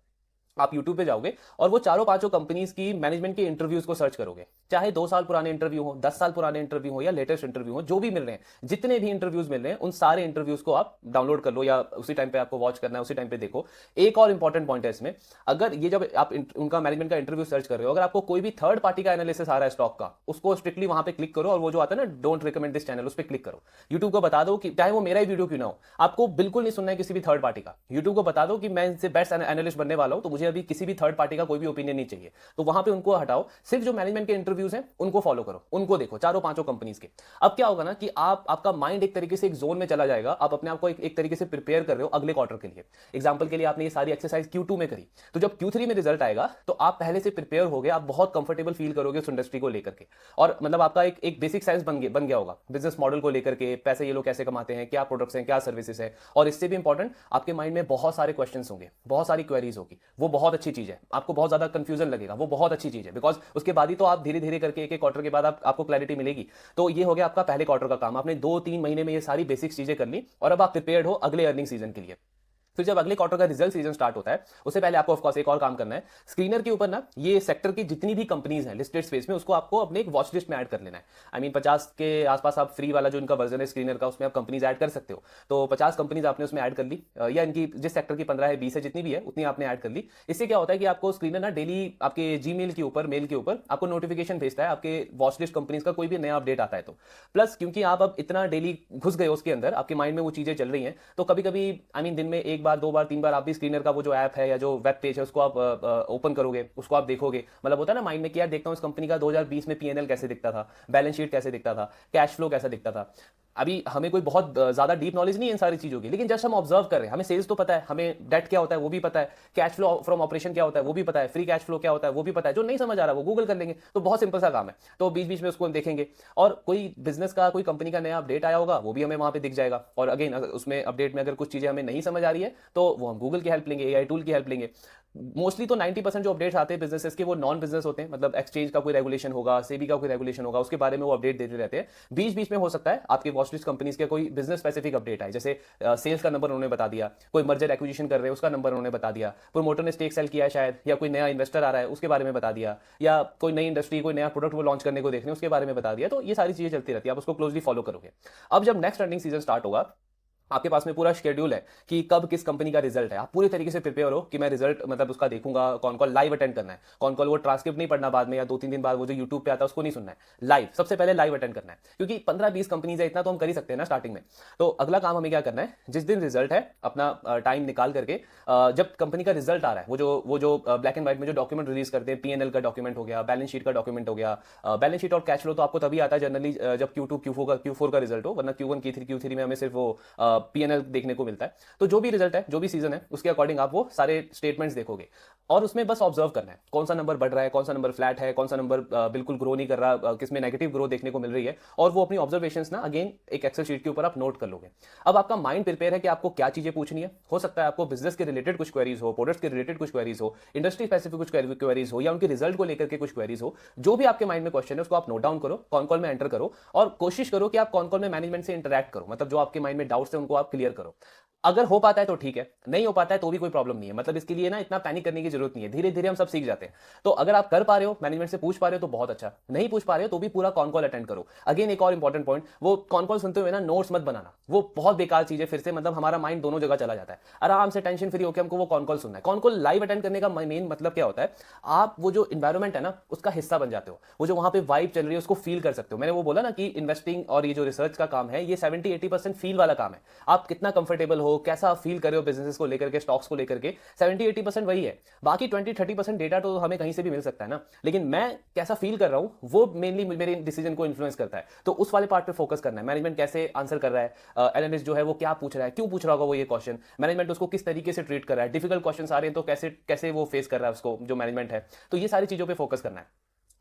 आप YouTube पे जाओगे और वो चारों पांचों कंपनीज की मैनेजमेंट के इंटरव्यूज को सर्च करोगे, चाहे 2 साल पुराने इंटरव्यू हो, 10 साल पुराने इंटरव्यू हो, या लेटेस्ट इंटरव्यू हो, जो भी मिल रहे हैं, जितने भी इंटरव्यूज मिल रहे हैं, उन सारे इंटरव्यूज को आप डाउनलोड कर लो, या उसी टाइम पे आपको वॉच करना है, उसी टाइम पे देखो। एक और इंपॉर्टेंट पॉइंट है इसमें, अगर ये जब आप उनका मैनेजमेंट का इंटरव्यू सर्च कर रहे हो, अगर आपको कोई भी थर्ड पार्टी का एनालिसिस आ रहा है स्टॉक का, उसको स्ट्रिक्टली वहां पे क्लिक करो, और वो जो आता है ना, डोंट रिकमेंड दिस चैनल, उस पर क्लिक करो। यूट्यूब को बता दो कि चाहे वो मेरा ही वीडियो क्यों ना हो, आपको बिल्कुल नहीं सुनना है किसी भी थर्ड पार्टी का। यूट्यूब को बता दो कि मैं इनसे बेस्ट एनालिस्ट बनने वाला हूं, तो मुझे अभी किसी भी थर्ड पार्टी का कोई भी ओपिनियन नहीं चाहिए। तो वहां पे उनको हटाओ, सिर्फ जो मैनेजमेंट के इंटरव्यूज हैं उनको फॉलो करो, उनको देखो, चारों पांचों कंपनीज के। अब क्या होगा ना कि आपका माइंड एक तरीके से एक जोन में चला जाएगा, आप अपने आप को एक तरीके से प्रिपेयर कर रहे हो अगले क्वार्टर के लिए। एग्जांपल के लिए आपने ये सारी एक्सरसाइज Q2 में करी, तो जब Q3 में रिजल्ट आएगा तो आप पहले से प्रिपेयर हो गए, आप बहुत कंफर्टेबल फील करोगे उस इंडस्ट्री को लेकर के, और मतलब आपका एक बेसिक साइंस बन गया होगा बिजनेस मॉडल को लेकर के, पैसे ये लोग कैसे कमाते हैं, क्या प्रोडक्ट्स हैं, क्या सर्विसेज है। और इससे भी इंपॉर्टेंट, आपके माइंड में बहुत सारे क्वेश्चंस होंगे, बहुत सारी क्वेरीज होगी, वो बहुत अच्छी चीज है। आपको बहुत ज्यादा कंफ्यूजन लगेगा, वो बहुत अच्छी चीज है, बिकॉज उसके बाद ही तो आप धीरे धीरे करके एक एक क्वार्टर के बाद आपको क्लैरिटी मिलेगी। तो ये हो गया आपका पहले क्वार्टर का काम, आपने 2-3 महीने में ये सारी बेसिक चीजें कर ली, और अब आप प्रिपेयर्ड हो अगले अर्निंग सीजन के लिए। फिर जब अगले क्वार्टर का रिजल्ट सीजन स्टार्ट होता है उससे पहले आपको ऑफकोर्स एक और काम करना है, स्क्रीनर के ऊपर ना ये सेक्टर की जितनी भी कंपनीज हैं लिस्टेड स्पेस में उसको आपको अपने एक वॉच लिस्ट में ऐड कर लेना है। आई मीन 50 के आसपास आप फ्री वाला जो इनका वर्जन है स्क्रीनर का उसमें आप कंपनीज ऐड कर सकते हो। तो 50 कंपनीज आपने उसमें ऐड कर ली, या इनकी जिस सेक्टर की 15 है 20 है जितनी भी है उतनी आपने ऐड कर ली। इससे क्या होता है कि आपको स्क्रीनर ना डेली आपके जीमेल के ऊपर मेल के ऊपर आपको नोटिफिकेशन भेजता है आपके वॉच लिस्ट कंपनीज का कोई भी नया अपडेट आता है तो। प्लस क्योंकि आप अब इतना डेली घुस गए उसके अंदर, आपके माइंड में वो चीजें चल रही हैं, तो कभी कभी आई मीन दिन में एक बार 2 बार 3 बार आप भी स्क्रीनर का वो जो ऐप है या जो वेब पेज है उसको आप ओपन करोगे, उसको आप देखोगे। मतलब होता है ना माइंड में कि यार देखता हूं इस कंपनी का 2020 में पीएनएल कैसे दिखता था, बैलेंस शीट कैसे दिखता था, कैश फ्लो कैसा दिखता था। अभी हमें कोई बहुत ज्यादा डीप नॉलेज नहीं है इन सारी चीजों की, लेकिन जस्ट हम ऑब्जर्व कर रहे हैं, हमें सेल्स तो पता है, हमें डेट क्या होता है वो भी पता है, कैश फ्लो फ्रॉम ऑपरेशन क्या होता है वो भी पता है, फ्री कैश फ्लो क्या होता है वो भी पता है। जो नहीं समझ आ रहा वो गूगल कर लेंगे, तो बहुत सिंपल सा काम है। तो बीच बीच में उसको हम देखेंगे, और कोई बिजनेस का कोई कंपनी का नया अपडेट आया होगा वो भी हमें वहां पे दिख जाएगा। और अगेन उसमें अपडेट में अगर कुछ चीजें हमें नहीं समझ आ रही है तो वो हम गूगल की हेल्प लेंगे, एआई टूल की हेल्प लेंगे। मोस्टली तो 90% जो अपडेट्स आते हैं बिजनेसेस के वो नॉन बिजनेस होते हैं, मतलब एक्सचेंज का कोई रेगुलेशन होगा, सेबी का कोई रेगुलेशन होगा, उसके बारे में वो अपडेट देते रहते हैं। बीच बीच में हो सकता है आपके वॉचलिस्ट कंपनीज के कोई बिजनेस स्पेसिफिक अपडेट आए, जैसे सेल्स का नंबर उन्होंने बता दिया, कोई मर्जर एक्विजिशन कर रहे हैं उसका नंबर उन्होंने बता दिया, प्रोमोटर ने स्टेक सेल किया है शायद, या कोई नया इन्वेस्टर आ रहा है उसके बारे में बता दिया, या कोई नई इंडस्ट्री कोई नया प्रोडक्ट वो लॉन्च करने को देख रहे हैं उसके बारे में बता दिया। तो ये सारी चीजें चलती रहती है, आप उसको क्लोजली फॉलो करोगे। अब जब नेक्स्ट रनिंग सीजन स्टार्ट होगा आपके पास में पूरा शेड्यूल है कि कब किस कंपनी का रिजल्ट है, आप पूरी तरीके से प्रिपेयर हो कि मैं रिजल्ट मतलब उसका देखूंगा, कौन कॉल लाइव अटेंड करना है, कौन कॉल वो ट्रांसक्रिप्ट नहीं पढ़ना बाद में या 2-3 दिन बाद वो जो यूट्यूब पे आता है उसको नहीं सुनना है, लाइव सबसे पहले लाइव अटेंड करना है। क्योंकि 15-20 कंपनीज है, इतना तो हम कर ही सकते हैं ना स्टार्टिंग में। तो अगला काम हमें क्या करना है, जिस दिन रिजल्ट है अपना टाइम निकाल करके, जब कंपनी का रिजल्ट आ रहा है, वो जो ब्लैक एंड व्हाइट में जो डॉक्यूमेंट रिलीज करते हैं, पीएनएल का डॉक्यूमेंट हो गया, बैलेंस शीट का डॉक्यूमेंट हो गया। बैलेंस शीट और कैश फ्लो तो आपको तभी आता है जनरली जब Q2 Q4 का रिजल्ट हो, वरना Q1 Q3 में हमें सिर्फ वो पीएनएल देखने को मिलता है। तो जो भी रिजल्ट है, जो भी सीजन है, उसके अकॉर्डिंग आप वो सारे स्टेटमेंट्स देखोगे और उसमें बस ऑब्जर्व करना है कौन सा नंबर बढ़ रहा है, कौन सा नंबर फ्लैट है, कौन सा नंबर बिल्कुल ग्रो नहीं कर रहा, किसमें नेगेटिव ग्रोथ देखने को मिल रही है। और वो अपनी ऑब्जर्वेशंस ना अगेन एक एक्सेल शीट के ऊपर आप नोट कर लोगे। अब आपका माइंड प्रिपेयर है कि आपको क्या चीजें पूछनी है। हो सकता है आपको बिजनेस के रिलेटेड कुछ क्वेरीज हो, प्रोडक्ट्स के रिलेटेड कुछ क्वेरीज हो, इंडस्ट्री स्पेसिफिक कुछ क्वेरीज हो, या उनके रिजल्ट को लेकर के कुछ क्वेरीज हो। जो भी आपके माइंड में क्वेश्चन है उसको आप नोट डाउन करो, कॉन कॉल में एंटर करो, और कोशिश करो कि आप कॉन कॉल में मैनेजमेंट से इंटरैक्ट करो, मतलब जो आपके माइंड में डाउट्स है उनको आप क्लियर करो। अगर हो पाता है तो ठीक है, नहीं हो पाता है तो भी कोई प्रॉब्लम नहीं है, मतलब इसके लिए ना इतना पैनिक करने की जरूरत नहीं है, धीरे धीरे हम सब सीख जाते हैं। तो अगर आप कर पा रहे हो, मैनेजमेंट से पूछ पा रहे हो तो बहुत अच्छा, नहीं पूछ पा रहे हो तो भी पूरा कॉन कॉल अटेंड करो। अगेन एक और इंपॉर्टेंट पॉइंट, वो कॉन कॉल सुनते हुए ना नोट्स मत बनाना, वो बहुत बेकार चीज है। फिर से मतलब हमारा माइंड दोनों जगह चला जाता है। आराम से टेंशन फ्री होकर हमको वो कॉन कॉल सुनना है। कॉन कॉल लाइव अटेंड करने का मेन मतलब क्या होता है, आप वो जो इन्वायरमेंट है ना उसका हिस्सा बन जाते हो, वो जो वहां पे वाइब चल रही है उसको फील कर सकते हो। मैंने वो बोला ना कि इन्वेस्टिंग और ये जो रिसर्च का काम है ये 70-80% फील वाला काम है। आप कितना कंफर्टेबल हो, कैसा फील कर रहे हो बिजनेस को लेकर के, स्टॉक्स को लेकर के, 70-80% वही है। बाकी 20-30% डेटा तो हमें कहीं से भी मिल सकता है ना, लेकिन मैं कैसा फील कर रहा हूं वो मेनली मेरे डिसीजन को इन्फ्लुएंस करता है। तो उस वाले पार्ट पे फोकस करना है। मैनेजमेंट कैसे आंसर कर रहा है, एनालिस्ट जो है वो क्या पूछ रहा है, क्यों पूछ रहा होगा वो ये क्वेश्चन, मैनेजमेंट उसको किस तरीके से ट्रीट कर रहा है, डिफिकल्ट क्वेश्चन आ रहे हैं तो कैसे कैसे वो फेस कर रहा है उसको जो मैनेजमेंट है। तो ये सारी चीजों पर फोकस करना है।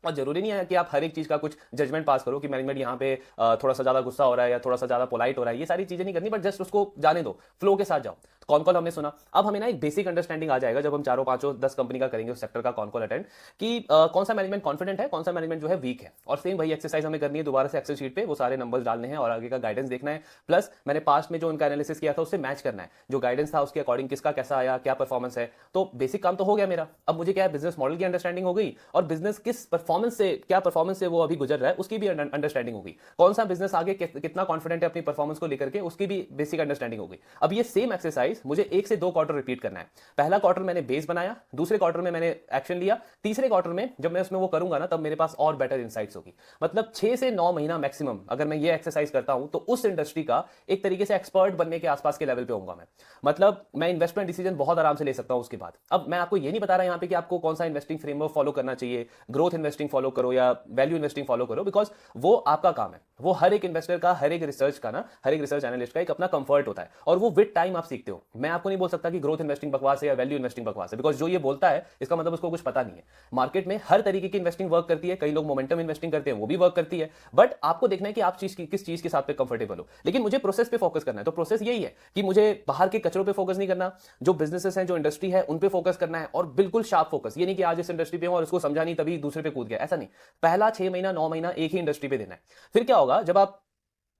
और जरूरी नहीं है कि आप हर एक चीज का कुछ जजमेंट पास करो कि मैनेजमेंट यहाँ पे थोड़ा सा ज्यादा गुस्सा हो रहा है या थोड़ा सा ज्यादा पोलाइट हो रहा है, ये सारी चीजें नहीं करनी, बट जस्ट उसको जाने दो, फ्लो के साथ जाओ। कॉन कॉल हमने सुना, अब हमें ना एक बेसिक अंडरस्टैंडिंग आ जाएगा जब हम 4-5-10 कंपनी का करेंगे उस सेक्टर का कॉन कॉल अटेंड, कि कौन सा मैनेजमेंट कॉन्फिडेंट है, कौन सा मैनेजमेंट जो है वीक है। और सेम वही एक्सरसाइज हमें करनी है दोबारा से एक्सेल शीट पे, वो सारे नंबर्स डालने हैं और आगे का गाइडेंस देखना है। प्लस मैंने पास्ट में जो उनका एनालिसिस किया था उससे मैच करना है, जो गाइडेंस था उसके अकॉर्डिंग किसका कैसा आया, क्या परफॉर्मेंस है। तो बेसिक काम तो हो गया मेरा। अब मुझे क्या है, बिजनेस मॉडल की अंडरस्टैंडिंग हो गई और बिजनेस किस परफॉर्मेंस से, क्या परफॉर्मेंस से वो अभी गुजर रहा है उसकी भी अंडरस्टैंडिंग होगी। कौन सा बिजनेस आगे कितना कॉन्फिडेंट है अपनी परफॉर्मेंस को लेकर के, उसकी भी बेसिक अंडरस्टैंडिंग होगी। अब ये सेम एक्सरसाइज मुझे 1 से 2 क्वार्टर रिपीट करना है। पहला क्वार्टर मैंने बेस बनाया, दूसरे क्वार्टर में मैंने एक्शन लिया, तीसरे क्वार्टर में जब मैं उसमें वो करूंगा ना तब मेरे पास और बेटर इंसाइट्स होगी। मतलब 6 से 9 महीना मैक्सिमम अगर मैं ये एक्सरसाइज करता हूं तो उस इंडस्ट्री का एक तरीके से एक्सपर्ट बनने के आसपास के लेवल पे होऊंगा मैं। मतलब मैं इन्वेस्टमेंट डिसीजन बहुत आराम से ले सकता हूं उसके बाद। अब मैं आपको ये नहीं बता रहा यहां पे कि आपको कौन सा इन्वेस्टिंग फ्रेमवर्क फॉलो करना चाहिए, ग्रोथ इन्वेस्टिंग फॉलो करो या वैल्यू इन्वेस्टिंग फॉलो करो, बिकॉज वो आपका काम है। वो हर एक इन्वेस्टर का, हर एक रिसर्च का ना, हर एक रिसर्च एनालिस्ट का एक अपना कंफर्ट होता है और वो विद टाइम आप सीखते हो। मैं आपको नहीं बोल सकता कि ग्रोथ इन्वेस्टिंग बकवास है या वैल्यू इन्वेस्टिंग बकवास है, बिकॉज जो ये बोलता है इसका मतलब उसको कुछ पता नहीं है। मार्केट में हर तरीके की इन्वेस्टिंग वर्क करती है, कई लोग मोमेंटम इन्वेस्टिंग करते हैं वो भी वर्क करती है, बट आपको देखना है कि आप किस चीज के साथ पे कंफर्टेबल हो। लेकिन मुझे प्रोसेस पे फोकस करना है। तो प्रोसेस यही है कि मुझे बाहर के कचरों पे फोकस नहीं करना, जो बिजनेसेस हैं, जो इंडस्ट्री है उन पे फोकस करना है और बिल्कुल शार्प फोकस। ये नहीं कि आज इस इंडस्ट्री पे हूं और इसको समझा नहीं तभी दूसरे पे कूद गया, ऐसा नहीं। पहला 6 महीना 9 महीना एक ही इंडस्ट्री पे देना है। फिर क्या होगा, जब आप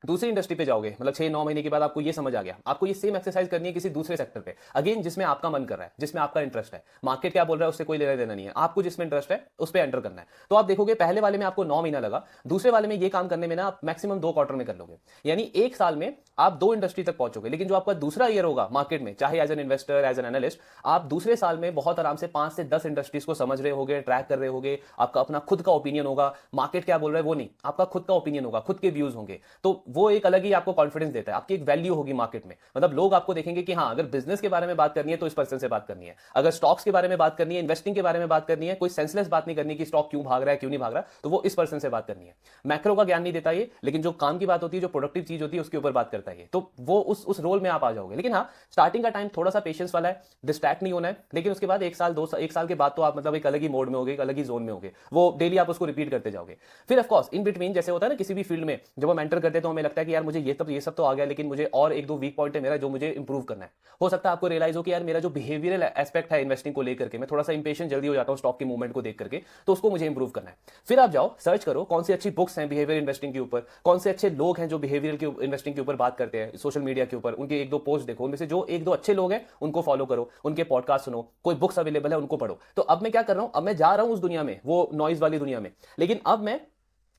दूसरी इंडस्ट्री पे जाओगे, मतलब 6-9 महीने के बाद आपको ये समझ आ गया, आपको ये सेम एक्सरसाइज करनी है किसी दूसरे सेक्टर पे, अगेन जिसमें आपका मन कर रहा है, जिसमें आपका इंटरेस्ट है। मार्केट क्या बोल रहा है उससे कोई लेना देना नहीं है, आपको जिसमें इंटरेस्ट है उस पर एंटर करना है। तो आप देखोगे पहले वाले में आपको 9 महीना लगा, दूसरे वाले में ये काम करने में ना आप मैक्सिमम 2 क्वार्टर में कर लोगे, यानी 1 साल में आप 2 इंडस्ट्री तक पहुंचोगे। लेकिन जो आपका दूसरा ईयर होगा मार्केट में, चाहे as an investor, as an analyst, आप दूसरे साल में बहुत आराम से 5 से 10 इंडस्ट्रीज को समझ रहे होगे, ट्रैक कर रहे होगे, आपका अपना खुद का ओपिनियन होगा, मार्केट क्या बोल रहा है वो नहीं, आपका खुद का ओपिनियन होगा, खुद के व्यूज होंगे। तो वो एक अलग ही आपको कॉन्फिडेंस देता है, आपकी एक वैल्यू होगी मार्केट में। मतलब लोग आपको देखेंगे कि हाँ, अगर बिजनेस के बारे में बात करनी है तो इस पर्सन से बात करनी है, अगर स्टॉक्स के बारे में बात करनी है, इन्वेस्टिंग के बारे में बात करनी है, कोई सेंसलेस बात नहीं करनी कि स्टॉक क्यों भाग रहा है क्यों नहीं भाग रहा, तो वो इस पर्सन से बात करनी है। मैक्रो का ज्ञान नहीं देता ये, लेकिन जो काम की बात होती है, जो प्रोडक्टिव चीज होती है, उसके ऊपर बात करता है ये। तो वो उस रोल में आप आ जाओगे। लेकिन हाँ, स्टार्टिंग का टाइम थोड़ा सा पेशेंस वाला है, डिस्ट्रैक्ट नहीं होना है। लेकिन उसके बाद 1 साल के बाद तो आप मतलब एक अलग ही मोड में होगे, एक अलग ही जोन में होगे, वो डेली आप उसको रिपीट करते जाओगे। फिर ऑफकोर्स इन बिटवीन, जैसे होता है ना किसी भी फील्ड में, जब हम एंटर करते हैं तो हमें लगता है कि यार मुझे ये सब तो आ गया, लेकिन मुझे और 1-2 वीक पॉइंट है मेरा जो मुझे इंप्रूव करना है। हो सकता है आपको रियलाइज हो कि यार मेरा जो बिहेवियरल एस्पेक्ट है इन्वेस्टिंग को लेकर के, मैं थोड़ा सा इंपेशेंट जल्दी हो जाता हूं स्टॉक की मूवमेंट को देख करके, तो उसको मुझे इंप्रूव करना है। फिर आप जाओ सर्च करो कौन सी अच्छी बुक्स हैं बिहेवियर इन्वेस्टिंग के ऊपर, कौन से अच्छे लोग हैं जो बिहेवियर के इन्वेस्टिंग के ऊपर बात करते हैं सोशल मीडिया के ऊपर, उनके 1-2 पोस्ट देखो, उनमें से जो 1-2 अच्छे लोग हैं उनको फॉलो करो, उनके पॉडकास्ट सुनो, कोई बुक्स अवेलेबल है उनको पढ़ो। तो अब मैं क्या कर रहा हूं, अब मैं जा रहा हूं उस दुनिया में, वो नॉइज वाली दुनिया में, लेकिन अब मैं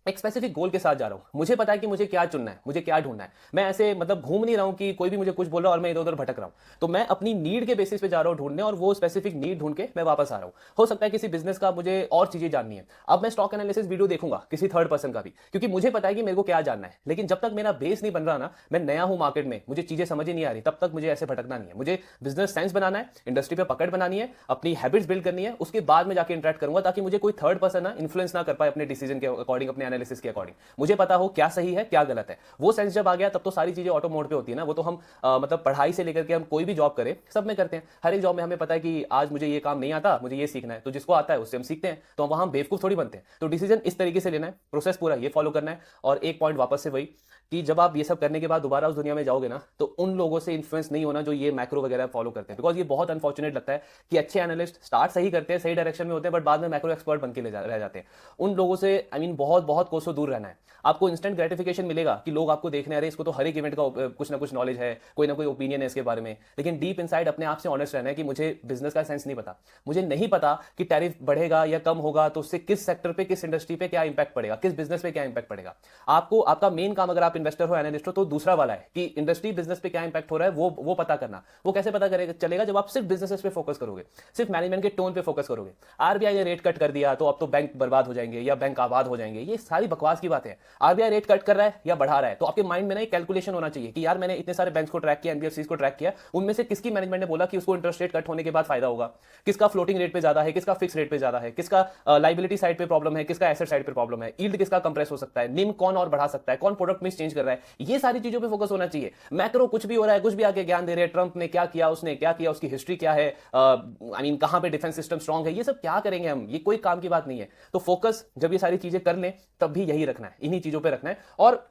एक स्पेसिफिक गोल के साथ जा रहा हूं। मुझे पता है कि मुझे क्या चुनना है, मुझे क्या ढूंढना है। मैं ऐसे मतलब घूम नहीं रहा हूं कि कोई भी मुझे कुछ बोल रहा है और मैं इधर उधर भटक रहा हूं। तो मैं अपनी नीड के बेसिस पे जा रहा हूं ढूंढने, और वो स्पेसिफिक नीड ढूंढ के मैं वापस आ रहा हूं। हो सकता है किसी बिजनेस का मुझे और चीजें जाननी है, अब मैं स्टॉक एनालिसिस वीडियो देखूंगा किसी थर्ड पर्सन का भी, क्योंकि मुझे पता है कि मेरे को क्या जानना है। लेकिन जब तक मेरा बेस नहीं बन रहा ना, मैं नया हूं मार्केट में, मुझे चीजें समझ ही नहीं आ रही, तब तक मुझे ऐसे भटकना नहीं है। मुझे बिजनेस सेंस बनाना है, इंडस्ट्री पे पकड़ बनानी है, अपनी हैबिट्स बिल्ड करनी है, उसके बाद में जाकर इंटरेक्ट करूंगा, ताकि मुझे कोई थर्ड पर्सन ना इन्फ्लुएंस ना कर पाए अपने डिसीजन के अकॉर्डिंग, अपने एनालिसिस के अकॉर्डिंग। मुझे पता हो क्या सही है क्या गलत है। वो सेंस जब आ गया तब तो सारी चीजें ऑटो मोड पे होती है ना। वो तो हम मतलब पढ़ाई से लेकर के हम कोई भी जॉब करें सब में करते हैं। हर एक जॉब में हमें पता है कि आज मुझे ये काम नहीं आता, मुझे ये सीखना है, तो जिसको आता है उससे हम सीखते हैं। तो वहां हम बेवकूफ थोड़ी बनते हैं। तो डिसीजन इस तरीके से लेना है, प्रोसेस पूरा ये फॉलो करना है। और एक पॉइंट वापस से वही कि जब आप ये सब करने के बाद दोबारा उस दुनिया में जाओगे ना, तो उन लोगों से इन्फ्लुएंस नहीं होना जो ये मैक्रो वगैरह फॉलो करते हैं। बिकॉज ये बहुत अनफॉर्चुनेट लगता है कि अच्छे एनालिस्ट स्टार्ट सही करते हैं, सही डायरेक्शन में होते हैं, बट बाद में मैक्रो एक्सपर्ट बन के रह जाते हैं। उन लोगों से बहुत बहुत कोसों दूर रहना है। आपको इंस्टेंट ग्रेटिफिकेशन मिलेगा कि लोग आपको देखने आ रहे हैं, इसको तो हर एक इवेंट का कुछ ना कुछ नॉलेज है, कोई ना कोई ओपिनियन है इसके बारे में। लेकिन डीप इनसाइड अपने आप से ऑनेस्ट रहना है कि मुझे बिजनेस का सेंस नहीं पता, मुझे नहीं पता कि टैरिफ बढ़ेगा या कम होगा तो उससे किस सेक्टर पे, किस इंडस्ट्री पे क्या इंपैक्ट पड़ेगा, किस बिजनेस पे क्या इंपैक्ट पड़ेगा। आपको आपका मेन काम, अगर आप इन्वेस्टर हो, एनालिस्ट हो, तो दूसरा वाला है कि इंडस्ट्री बिजनेस पे क्या इंपैक्ट हो रहा है वो पता करना। वो कैसे पता करेगा चलेगा, जब आप सिर्फ बिजनेस पे फोकस करोगे, सिर्फ मैनेजमेंट के टोन पे फोकस करोगे। आरबीआई ने रेट कट कर दिया तो अब तो बैंक बर्बाद हो जाएंगे या बैंक आबाद हो जाएंगे, ये सारी बकवास की बात है। आरबीआई रेट कट कर रहा है या बढ़ा रहा है, तो आपके माइंड में ना एक कैलकुलेशन होना चाहिए कि यार मैंने इतने सारे बैंक्स को ट्रैक किया, एनबीएफसीज को ट्रैक किया, उनमें से किसकी मैनेजमेंट ने बोला कि उसको इंटरेस्ट रेट कट होने के बाद फायदा होगा, किसका फ्लोटिंग रेट पे ज्यादा है, किसका फिक्स रेट पे ज्यादा है, किसका लाइबिलिटी साइड पे प्रॉब्लम है, किसका एसेट साइड पे प्रॉब्लम है, यील्ड किसका कंप्रेस हो सकता है, निम कौन और बढ़ा सकता है, कौन प्रोडक्ट मिक्स चेंज कर रहा है। ये सारी चीजों पे फोकस होना चाहिए। मैक्रो कुछ भी हो रहा है, कुछ भी आके ज्ञान दे रहे हैं, ट्रंप ने क्या किया, उसने क्या किया, उसकी हिस्ट्री क्या है, आई मीन कहां पे डिफेंस सिस्टम स्ट्रांग है, ये सब क्या करेंगे हम, ये कोई काम की बात नहीं है। तो फोकस जब ये सारी चीजें कर लें तब भी यही रखना है, इन्हीं चीजों पे रखना है। और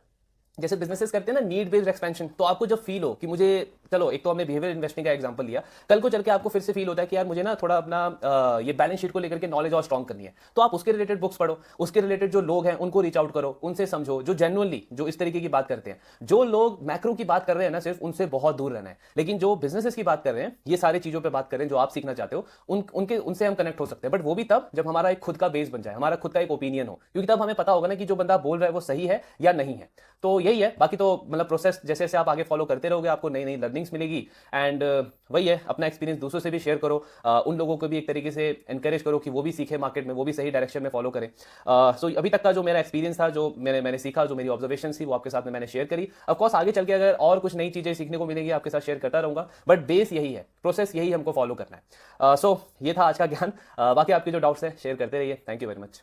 जैसे बिजनेसेस करते हैं ना नीड बेस्ड एक्सपेंशन, तो आपको जब फील हो कि मुझे, चलो एक तो हमने बिहेवियर इन्वेस्टिंग का एग्जांपल लिया, कल को चल के आपको फिर से फील होता है कि यार मुझे ना थोड़ा अपना ये बैलेंस शीट को लेकर के नॉलेज और स्ट्रॉन्ग करनी है, तो आप उसके रिलेटेड बुक्स पढ़ो, उसके रिलेटेड जो लोग हैं उनको रीच आउट करो, उनसे समझो, जो जेन्युइनली जो इस तरीके की बात करते हैं। जो लोग मैक्रो की बात कर रहे हैं ना सिर्फ, उनसे बहुत दूर रहना है। लेकिन जो बिजनेसेस की बात कर रहे हैं, ये सारी चीजों पर बात कर रहे हैं जो आप सीखना चाहते हो, उनसे हम कनेक्ट हो सकते हैं। बट वो भी तब जब हमारा एक खुद का बेस बन जाए, हमारा खुद का एक ओपिनियन हो, क्योंकि तब हमें पता होगा ना कि जो बंदा बोल रहा है वो सही है या नहीं है। तो यही है। बाकी तो मतलब प्रोसेस जैसे जैसे आप आगे फॉलो करते रहोगे, आपको नई नई लर्निंग्स मिलेगी। एंड वही है, अपना एक्सपीरियंस दूसरों से भी शेयर करो, उन लोगों को भी एक तरीके से एनकरेज करो कि वो भी सीखे मार्केट में, वो भी सही डायरेक्शन में फॉलो करें। सो अभी तक का जो मेरा एक्सपीरियंस था, जो मैंने सीखा, जो मेरी ऑब्जर्वेशन थी, वो आपके साथ में मैंने शेयर करी। ऑफकोर्स आगे चल के अगर और कुछ नई चीजें सीखने को मिलेंगी आपके साथ शेयर करता रहूंगा, बट बेस यही है, प्रोसेस यही हमको फॉलो करना है। सो ये था आज का ज्ञान। बाकी आपके जो डाउट्स हैं शेयर करते रहिए। Thank you very much.